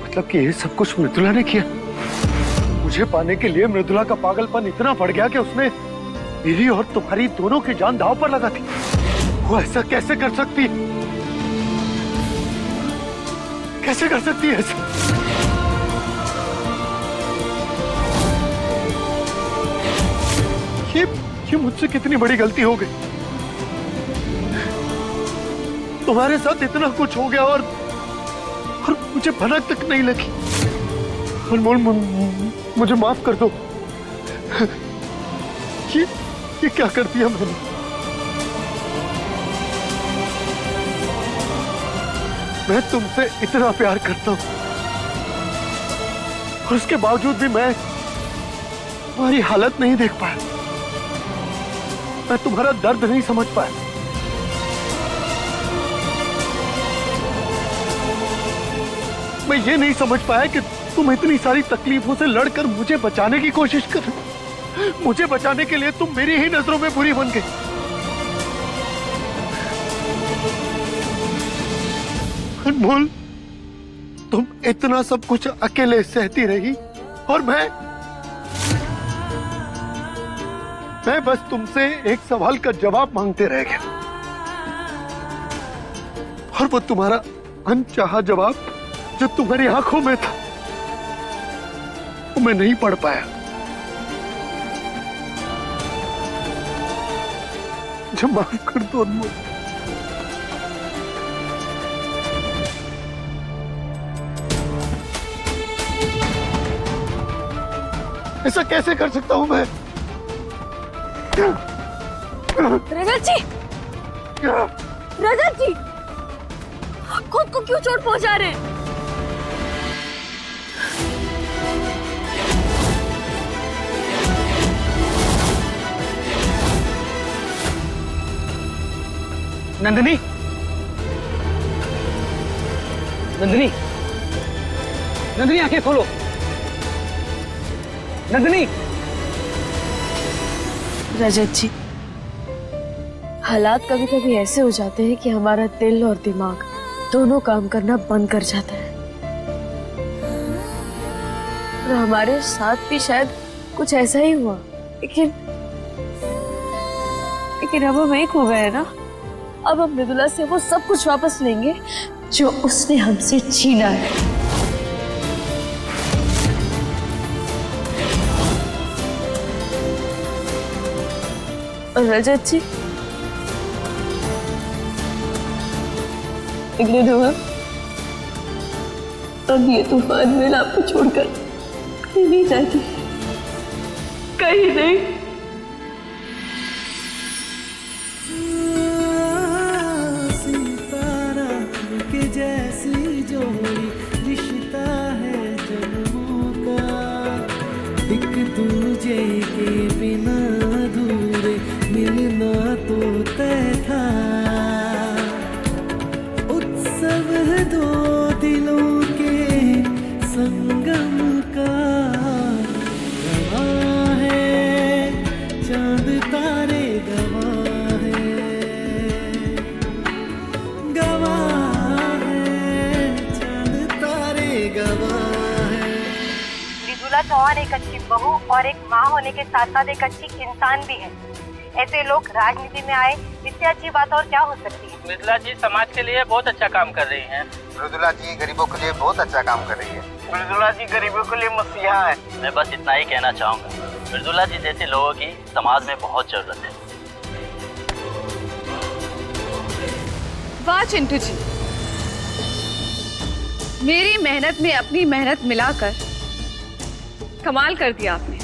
मतलब कि ये सब कुछ मृदुला ने किया। मुझे पाने के लिए मृदुला का पागलपन इतना बढ़ गया कि उसने मेरी और तुम्हारी दोनों की जान दांव पर लगा दी। वो ऐसा कैसे कर सकती, कैसे कर सकती है ऐसा? ये मुझसे कितनी बड़ी गलती हो गई। तुम्हारे साथ इतना कुछ हो गया और मुझे भनक तक नहीं लगी। अनमोल, मुझे माफ कर दो। ये क्या कर दिया मैंने? मैं तुमसे इतना प्यार करता हूं और उसके बावजूद भी मैं तुम्हारी हालत नहीं देख पाया। मैं तुम्हारा दर्द नहीं समझ पाया। मैं ये नहीं समझ पाया कि तुम इतनी सारी तकलीफों से लड़कर मुझे बचाने की कोशिश कर रहे हो। मुझे बचाने के लिए तुम मेरी ही नजरों में बुरी बन गई। अनमोल, तुम इतना सब कुछ अकेले सहती रही और मैं बस तुमसे एक सवाल का जवाब मांगते रह गया और वो तुम्हारा अनचाहा जवाब जो तुम्हारी आंखों में था वो मैं नहीं पढ़ पाया। मुझे माफ कर दो अनमोल। ऐसा कैसे कर सकता हूं मैं? रजत जी, रजत जी, खुद को क्यों चोट पहुंचा रहे हैं? नंदिनी, नंदिनी, नंदिनी आंखें खोलो। नंदिनी। रजत जी, हालात कभी कभी ऐसे हो जाते हैं कि हमारा दिल और दिमाग दोनों काम करना बंद कर जाता है। और हमारे साथ भी शायद कुछ ऐसा ही हुआ, लेकिन अब हम एक हो गए ना। अब हम मृदुला से वो सब कुछ वापस लेंगे जो उसने हमसे छीना है। रजत जी, अगले दफा अब ये तूफान में आपको छोड़कर कहीं नहीं जाती, कहीं नहीं। सितारा के जैसी जोड़ी रिश्ता है जन्मों का, एक दूजे के बिना अधूरे मिलना तो तय था। उत्सव है दो दिलों के संगम का, गवाह है चांद तारे, गवाह है, गवाह है चांद तारे, गवाह है। मृदुला चौहान एक अच्छी बहू और एक माँ होने के साथ साथ एक अच्छी इंसान भी है। ऐसे लोग राजनीति में आए, इससे अच्छी बात और क्या हो सकती है। मृदुला जी समाज के लिए बहुत अच्छा काम कर रही हैं। मृदुला जी गरीबों के लिए बहुत अच्छा काम कर रही है। मृदुला जी गरीबों के लिए मसीहा है। मैं बस इतना ही कहना चाहूँगा, मृदुला जी जैसे लोगों की समाज में बहुत जरूरत है। वाह चिंटू जी, मेरी मेहनत में अपनी मेहनत मिलाकर कमाल कर दिया आपने।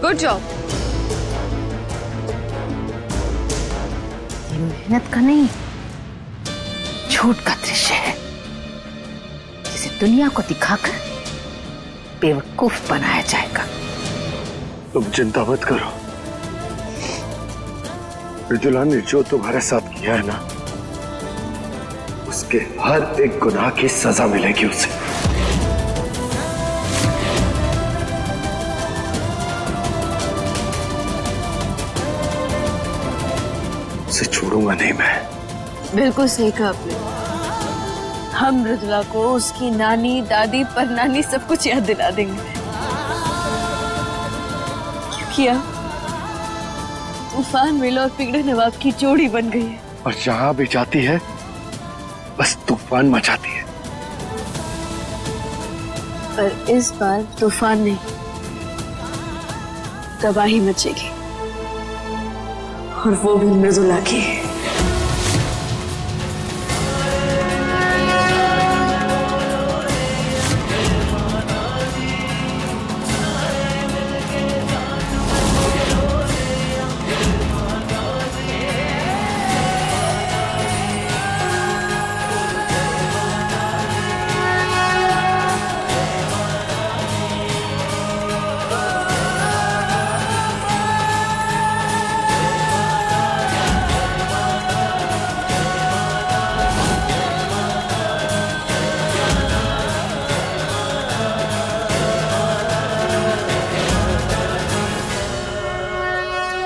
Good job. मेहनत का नहीं, झूठ का दृश्य है जिसे दुनिया को दिखाकर बेवकूफ बनाया जाएगा। तुम चिंता मत करो, मृदुला ने जो तुम्हारे साथ किया है ना, उसके हर एक गुनाह की सजा मिलेगी उसे। उसे छोड़ूंगा नहीं मैं। बिल्कुल सही कहा आपने। हम मृदुला को उसकी नानी, दादी, परनानी सब कुछ याद दिला देंगे, क्योंकि अब तूफान मिल और पिगड़े नवाब की जोड़ी बन गई है। और जहां भी जाती है बस तूफान मचाती है। पर इस बार तूफान नहीं, तबाही मचेगी, और वो भी मृदुला की है।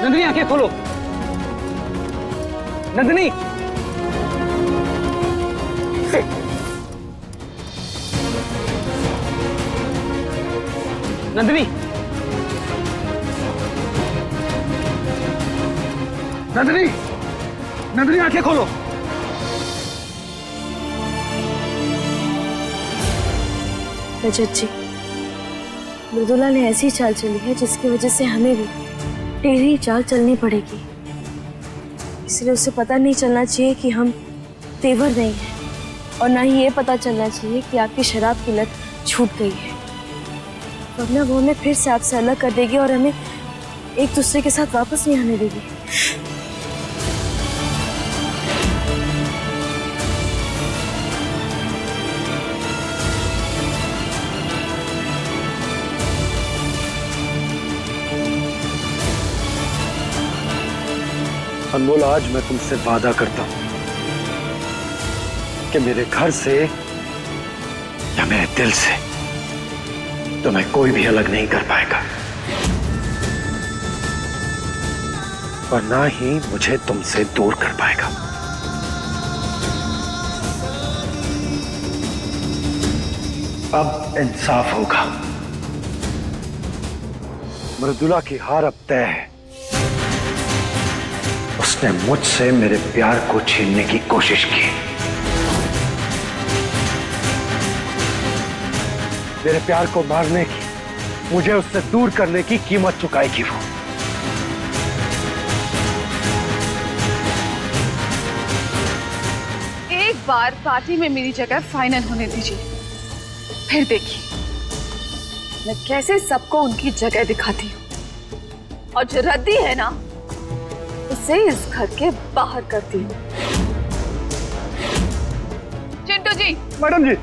नंदिनी आंखें खोलो। नंदिनी, नंदिनी, नंदिनी, नंदिनी आंखें खोलो। रजत जी, मृदुला ने ऐसी चाल चली है जिसकी वजह से हमें भी टेढ़ी चाल चलनी पड़ेगी। इसलिए उसे पता नहीं चलना चाहिए कि हम तेवर नहीं हैं, और ना ही ये पता चलना चाहिए कि आपकी शराब की लत छूट गई है, वरना वो हमें फिर से आपसे अलग कर देगी और हमें एक दूसरे के साथ वापस नहीं आने देगी। अनमोल, आज मैं तुमसे वादा करता हूं कि मेरे घर से या मेरे दिल से तुम्हें कोई भी अलग नहीं कर पाएगा, और ना ही मुझे तुमसे दूर कर पाएगा। अब इंसाफ होगा। मृदुला की हार अब तय है। उसने मुझसे मेरे प्यार को छीनने की कोशिश की, मेरे प्यार को मारने की, मुझे उससे दूर करने की कीमत चुकाएगी वो। एक बार पार्टी में मेरी जगह फाइनल होने दीजिए, फिर देखिए मैं कैसे सबको उनकी जगह दिखाती हूँ, और जो रद्दी है ना उसे इस घर के बाहर करती हूँ। चिंटू जी। मैडम जी।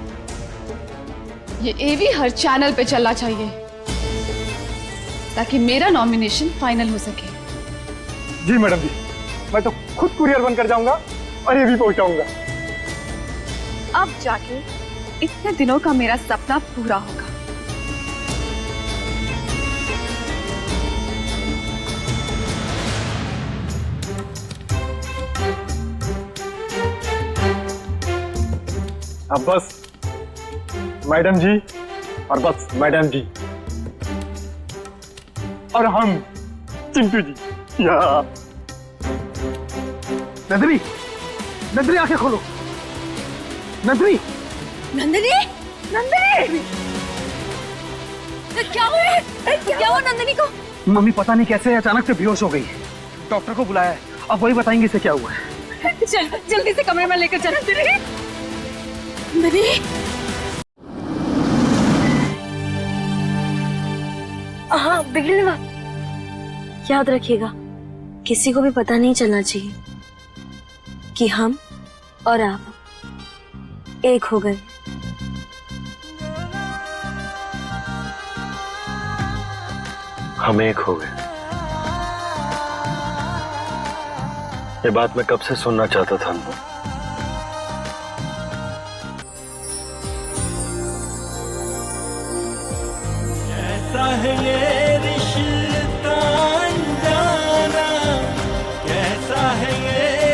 ये एवी हर चैनल पे चलना चाहिए ताकि मेरा नॉमिनेशन फाइनल हो सके। जी मैडम जी, मैं तो खुद कुरियर बनकर जाऊंगा और ये भी पहुंचाऊंगा। अब जाके इतने दिनों का मेरा सपना पूरा होगा। अब बस मैडम जी, और बस मैडम जी, और हम चिंटू जी। या नंदिनी, नंदिनी आंखें खोलो। नंदिनी, नंदिनी, नंदिनी, क्या हुआ? क्या हुआ नंदिनी को? मम्मी पता नहीं कैसे अचानक से बेहोश हो गई है। डॉक्टर को बुलाया है, अब वही बताएंगे इसे क्या हुआ है। चल जल्दी से कमरे में लेकर चल। नंदिनी, हाँ बिगड़ने वाला, याद रखिएगा किसी को भी पता नहीं चलना चाहिए कि हम और आप एक हो गए। हम एक हो गए, ये बात मैं कब से सुनना चाहता था। कैसा है ये रिश्ता अनजाना, कैसा है ये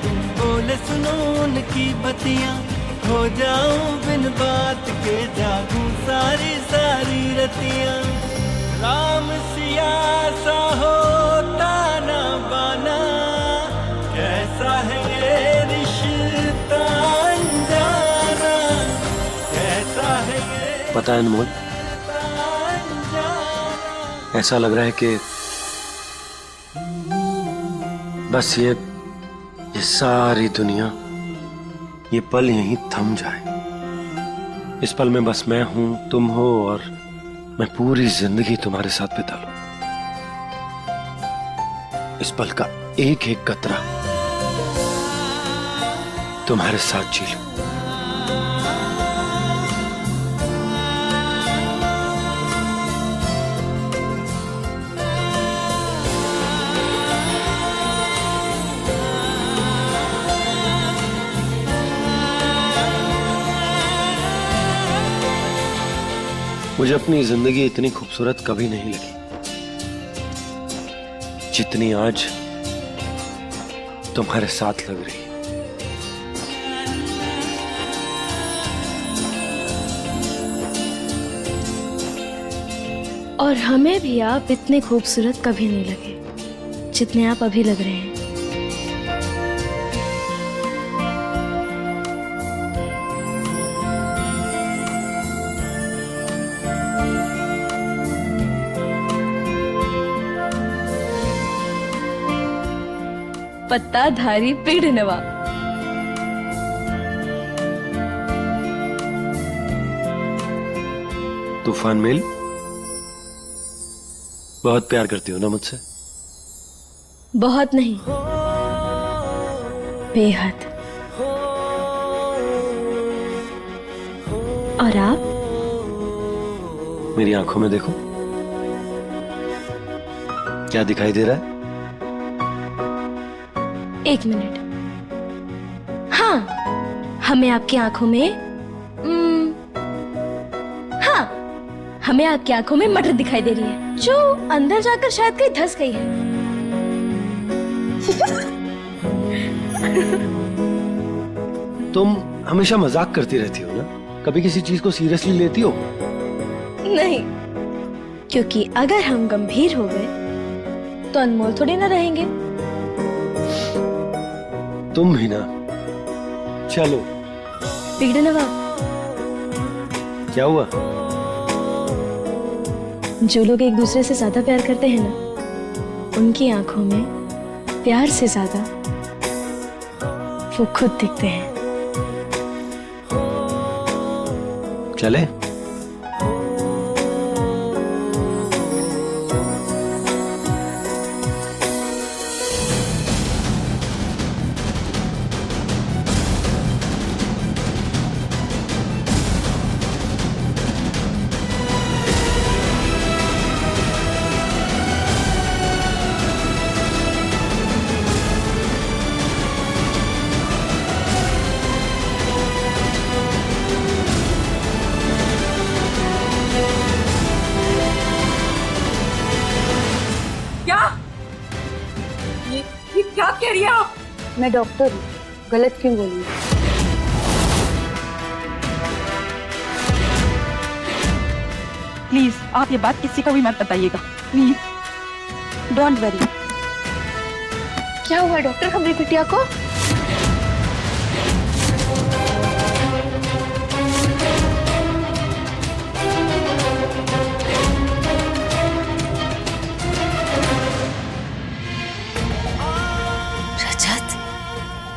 बिन बोले सुनो उनकी बतियां, हो जाऊं बिन बात के जागूं सारी सारी रतियां। राम सिया सा होता ना बाना, कैसा है ये रिश्ता अनजाना, कैसा है ये। पता है अनमोल, ऐसा लग रहा है कि बस ये सारी दुनिया, ये पल यहीं थम जाए। इस पल में बस मैं हूं, तुम हो, और मैं पूरी जिंदगी तुम्हारे साथ बिता लूं। इस पल का एक एक कतरा तुम्हारे साथ जी लूं। मुझे अपनी जिंदगी इतनी खूबसूरत कभी नहीं लगी जितनी आज तुम्हारे साथ लग रही है। और हमें भी आप इतने खूबसूरत कभी नहीं लगे जितने आप अभी लग रहे हैं। पत्ताधारी पेड़ नवा। तूफान मेल, बहुत प्यार करती हो ना मुझसे? बहुत नहीं, बेहद। और आप? मेरी आंखों में देखो, क्या दिखाई दे रहा है? एक मिनट। हाँ, हमें आपकी आंखों में हाँ, हमें आपकी आंखों में मटर दिखाई दे रही है, जो अंदर जाकर शायद कहीं धंस गई है। तुम हमेशा मजाक करती रहती हो ना, कभी किसी चीज को सीरियसली लेती हो? नहीं, क्योंकि अगर हम गंभीर हो गए तो अनमोल थोड़ी ना रहेंगे। तुम भी ना। चलो। बिगड़े नवाब, क्या हुआ? जो लोग एक दूसरे से ज्यादा प्यार करते हैं ना, उनकी आंखों में प्यार से ज्यादा वो खुद दिखते हैं। चले? क्या कह रही है आप? मैं डॉक्टर हूँ, गलत क्यों बोली? प्लीज आप ये बात किसी को भी मत बताइएगा, प्लीज। Don't worry. क्या हुआ डॉक्टर हमारी बिटिया को?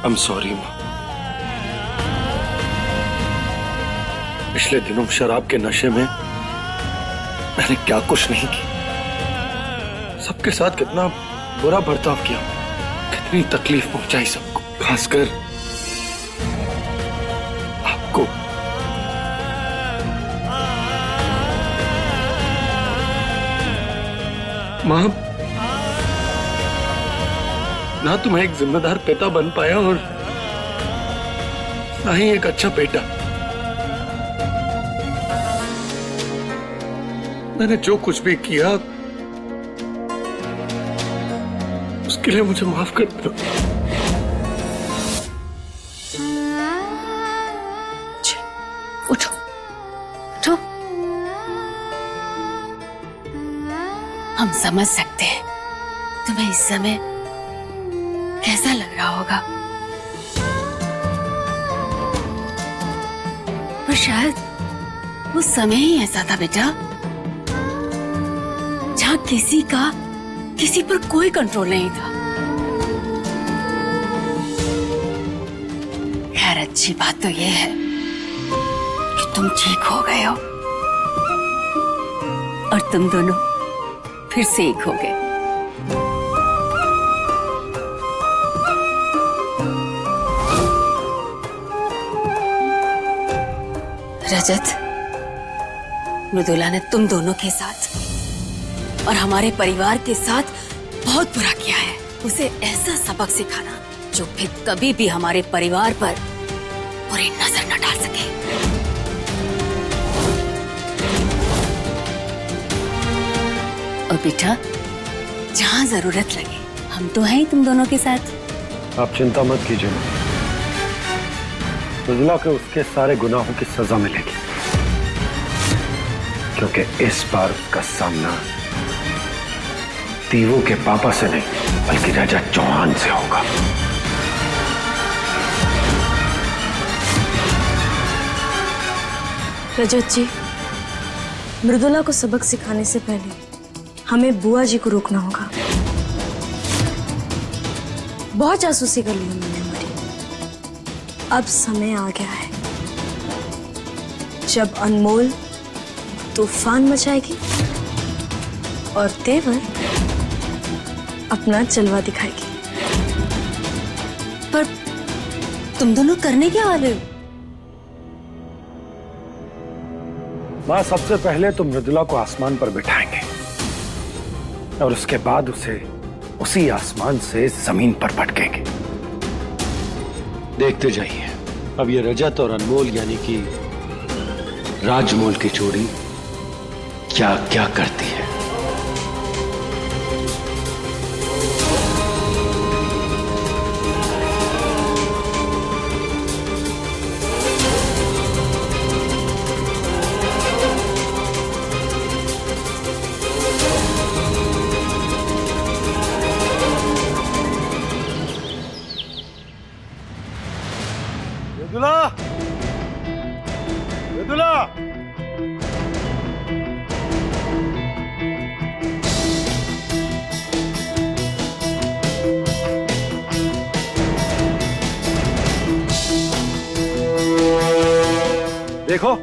I'm sorry माँ। पिछले दिनों शराब के नशे में मैंने क्या कुछ नहीं किया। सबके साथ कितना बुरा बर्ताव किया, कितनी तकलीफ पहुंचाई सबको, खासकर आपको। माँ, ना तो मैं एक जिम्मेदार पिता बन पाया और ना ही एक अच्छा बेटा। मैंने जो कुछ भी किया उसके लिए मुझे माफ कर दो। हम समझ सकते हैं तुम्हें इस समय कैसा लग रहा होगा, पर शायद वो समय ही ऐसा था बेटा जहां किसी का किसी पर कोई कंट्रोल नहीं था। खैर अच्छी बात तो ये है कि तुम ठीक हो गए हो और तुम दोनों फिर से एक हो गए। रजत, मृदुला ने तुम दोनों के साथ और हमारे परिवार के साथ बहुत बुरा किया है। उसे ऐसा सबक सिखाना जो फिर कभी भी हमारे परिवार पर बुरी नजर न डाल सके। और बेटा, जहां जरूरत लगे हम तो हैं ही तुम दोनों के साथ। आप चिंता मत कीजिए, मृदुला को उसके सारे गुनाहों की सजा मिलेगी, क्योंकि इस बार उसका सामना तीवू के पापा से नहीं बल्कि रजत चौहान से होगा। रजत जी, मृदुला को सबक सिखाने से पहले हमें बुआ जी को रोकना होगा। बहुत जासूसी कर ली उन्होंने हमारी। अब समय आ गया है जब अनमोल तूफान मचाएगी और तेवर अपना जलवा दिखाएगी। पर तुम दोनों करने क्या वाले हो? मां, सबसे पहले तो मृदुला को आसमान पर बिठाएंगे और उसके बाद उसे उसी आसमान से जमीन पर पटकेंगे। देखते जाइए अब ये रजत और अनमोल यानी कि राजमोल की जोड़ी क्या क्या करती है। मृदुला, मृदुला, देखो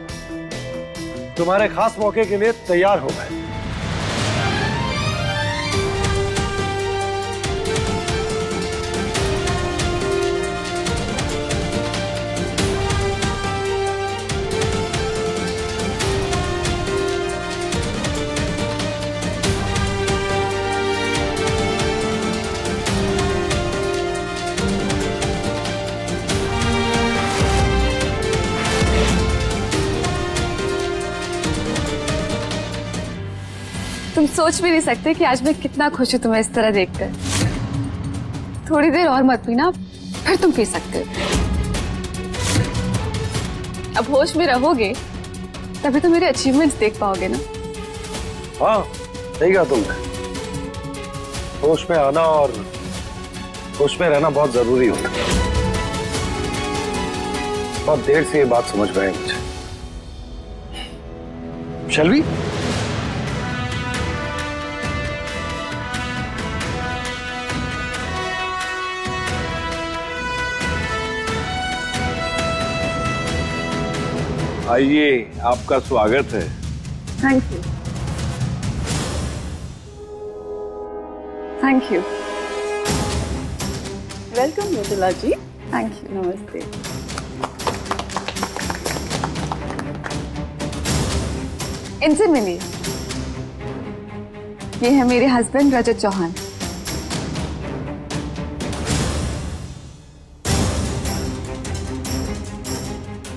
तुम्हारे खास मौके के लिए तैयार हो गए। तुम सोच भी नहीं सकते कि आज मैं कितना खुश हूं तुम्हें इस तरह देखकर। थोड़ी देर और मत पीना, फिर तुम पी सकते हो। अब होश में रहोगे तभी तो मेरे अचीवमेंट्स देख पाओगे ना। हाँ, सही कहा तुमने। होश में आना और होश में रहना बहुत जरूरी होता है। बहुत देर से ये बात समझ में आई मुझे। Shall we? आइए, आपका स्वागत है। Thank you, thank you. Welcome Mridula ji. Thank you, नमस्ते। इनसे मिलिए, ये है मेरे हस्बैंड रजत चौहान।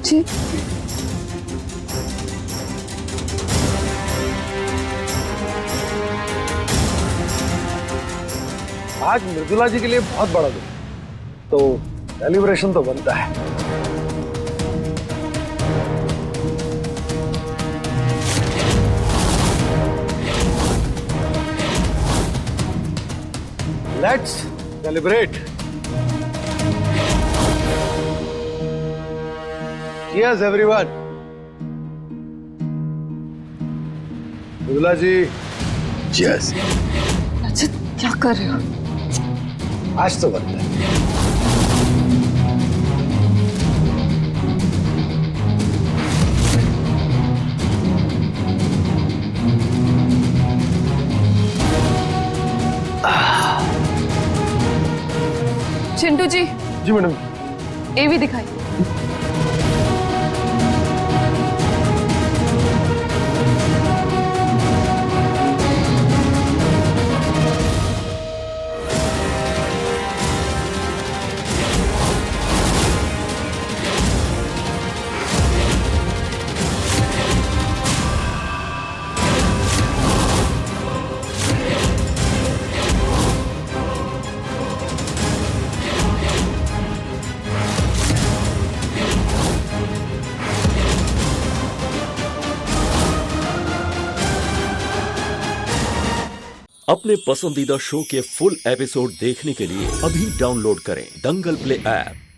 जी, आज मृदुला जी के लिए बहुत बड़ा दिन, तो सेलिब्रेशन तो बनता है। Let's celebrate. Cheers everyone। Mridula ji cheers। Rajat क्या कर रहे हो? आज तो बनता है। चिंटू जी। जी मैडम। ये भी दिखाई। अपने पसंदीदा शो के फुल एपिसोड देखने के लिए अभी डाउनलोड करें दंगल प्ले ऐप।